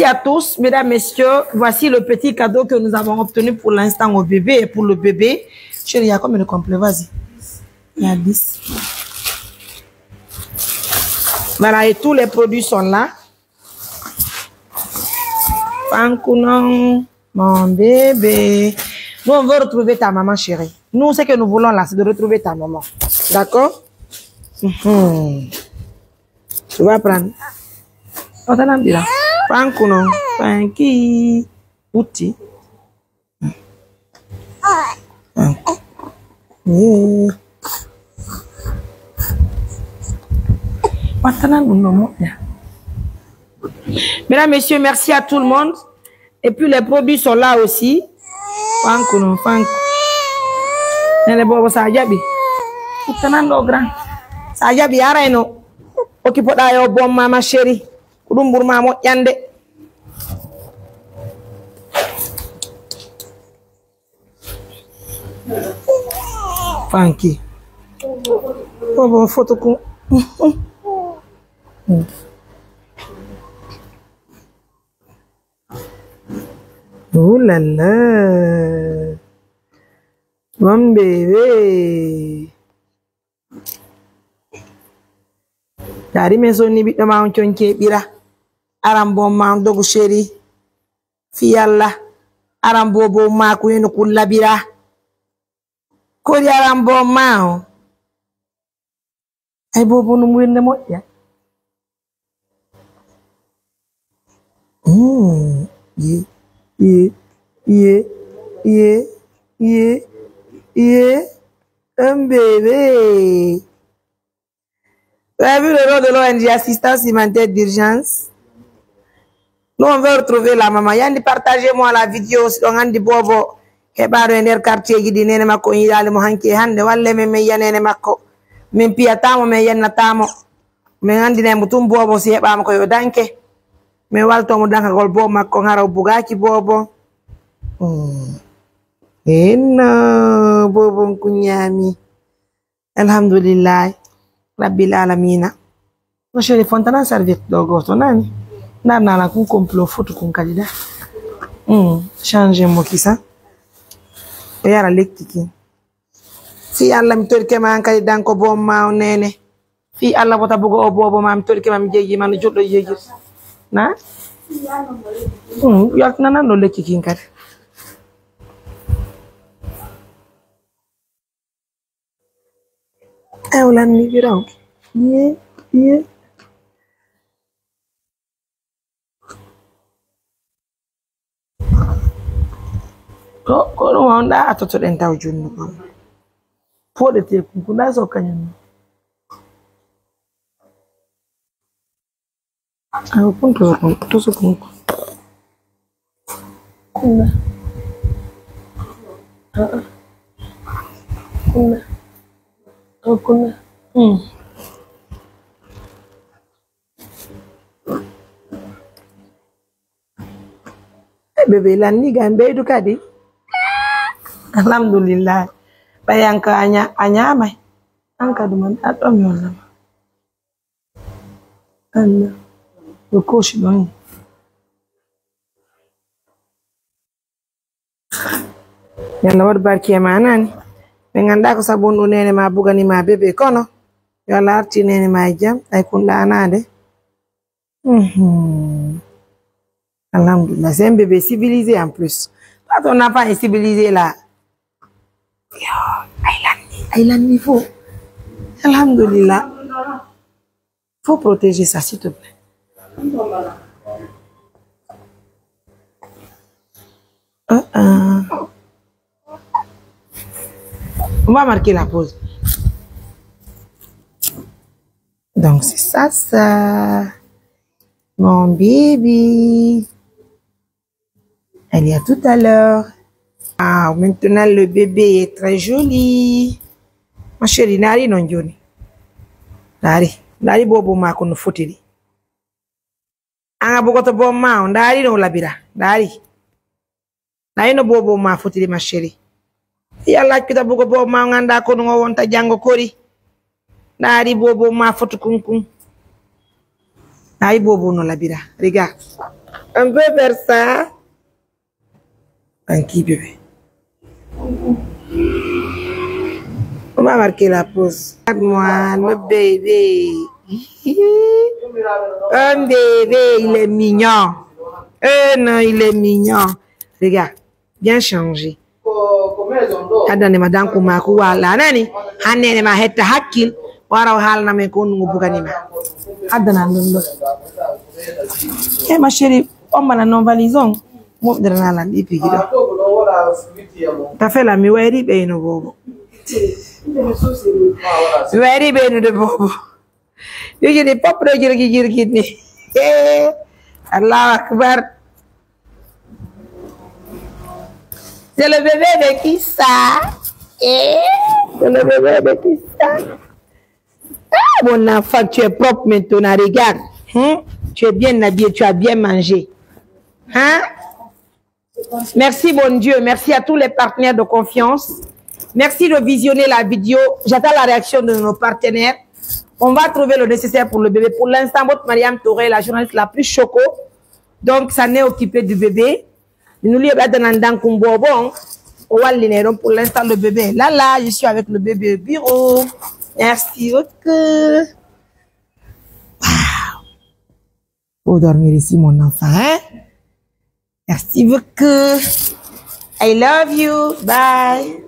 Merci à tous, mesdames, messieurs. Voici le petit cadeau que nous avons obtenu pour l'instant au bébé et pour le bébé. Chérie, il y a combien de complets? Vas-y. Il y a 10. Voilà, et tous les produits sont là. Fankounon, mon bébé. Nous, on veut retrouver ta maman, chérie. Nous, ce que nous voulons là, c'est de retrouver ta maman. D'accord? Tu vas prendre. On t'en a dit là. Fankounon, Fanky, Outi. Mesdames, messieurs, merci à tout le monde. Et puis les produits sont là aussi. Fankounon, Fankou. Les bobos, ça a jabi. Tout grand. Ça a jabi, arrêno. Occupe d'ailleurs, bon, maman chérie. Kudumbur maman, yande. Fanky. Bobo, photo con. Oh là là. Mon bébé. Dari maison ni bit ma on chonke bira. Aram bon ma dogu chéri. Fi yalla. Aram bobo ma ku yeno kulla bira. Ko di aram bon ma. Ay bobo no wende mo ya. Un bébé. Vous avez vu le rôle de l'ONG Assistance Humanitaire d'Urgence? Nous, on veut retrouver la maman. Yandi, partagez-moi la vidéo. On a dit bobo. Hebaro ender quartier gi di nene makko yidale mo hanke hande walle men yanene makko. Min piyatamo men yennatamo. Min andine mutum bobo si heɓama ko yo danke. Min waltomo dankagol bobo makko ngara bugaki bobo. Enno bobo kunyami. Alhamdulillah. Rabbil alamina. No chéri fontana serviette do goto nani. Nana la kun complot photo kun kalida. Changer mo kisa. Yara lekkiki. Fi Allah mi torke ma kadi danko bom ma nene. Fi Allah bota bugo o bobo ma mi torke ma mi jeegi man joddo jeegi. Na? Yak nana no lekkiki kadi. Ewlan ni biraw. Ye. Ko no wanda atoto den taw junnu ko. Fode te ku na so kanyen. Ayo punto to so ku. Kuna. Kuna. Bebe lan ni gambe du kadi. Alhamdulillah. Bayangka anya mai. Angka duman atom yona. Allah. Yokoshi bang. Yalla wad barki manani. Menganda ko sabundu nene ma bugani ma bebe kono. Yalla arti nene ma jam ay kunda anade. Alhamdulillah, c'est un bébé civilisé en plus. Toi, on n'a pas un civilisé là. Aylan, il faut. Alhamdulillah. Faut protéger ça, s'il te plaît. On va marquer la pause. Donc, c'est ça. Mon bébé. Elle y a tout à l'heure. Ah, maintenant le bébé est très joli. Ma chérie, nari non joni. Nari bobo ma kono fotiri. Anga bogoto bo ma, ndari no labira. Nari no bobo ma fotiri ma chérie. Yalla kita bogo bo ma nganda kono wonta jango kori. Nari bobo ma foto kunkun. Nari bobo no labira. Regarde. Un peu vers ça. Tranquille, bébé. On va marquer la pause. Regarde-moi, le bébé. Un bébé, il est mignon. Non, il est mignon. Regarde, bien changé. Adane madame kumaku wala nani hanene ma hetta hakkil wara halna me ko nungu bugani ma adana ndundo. Eh ma chérie, on m'a non valison. Mo dana la dipi gido. Ta fait la mi wari be no bobo. Wari be no de bobo. Yo je de pop do jirgi ni. Allah akbar. C'est le bébé de qui ça? C'est le bébé de qui ça? Ah, mon enfant, tu es propre maintenant, regarde. Hein? Tu es bien habillé, tu as bien mangé. Hein? Merci, bon Dieu. Merci à tous les partenaires de confiance. Merci de visionner la vidéo. J'attends la réaction de nos partenaires. On va trouver le nécessaire pour le bébé. Pour l'instant, votre Mariam Touré, la journaliste la plus choco. Donc, ça n'est occupé du bébé. Nous lui avons pour l'instant le bébé. Là, je suis avec le bébé au bureau. Merci beaucoup. Wow. Faut dormir ici, mon enfant. Hein? Merci beaucoup. I love you. Bye.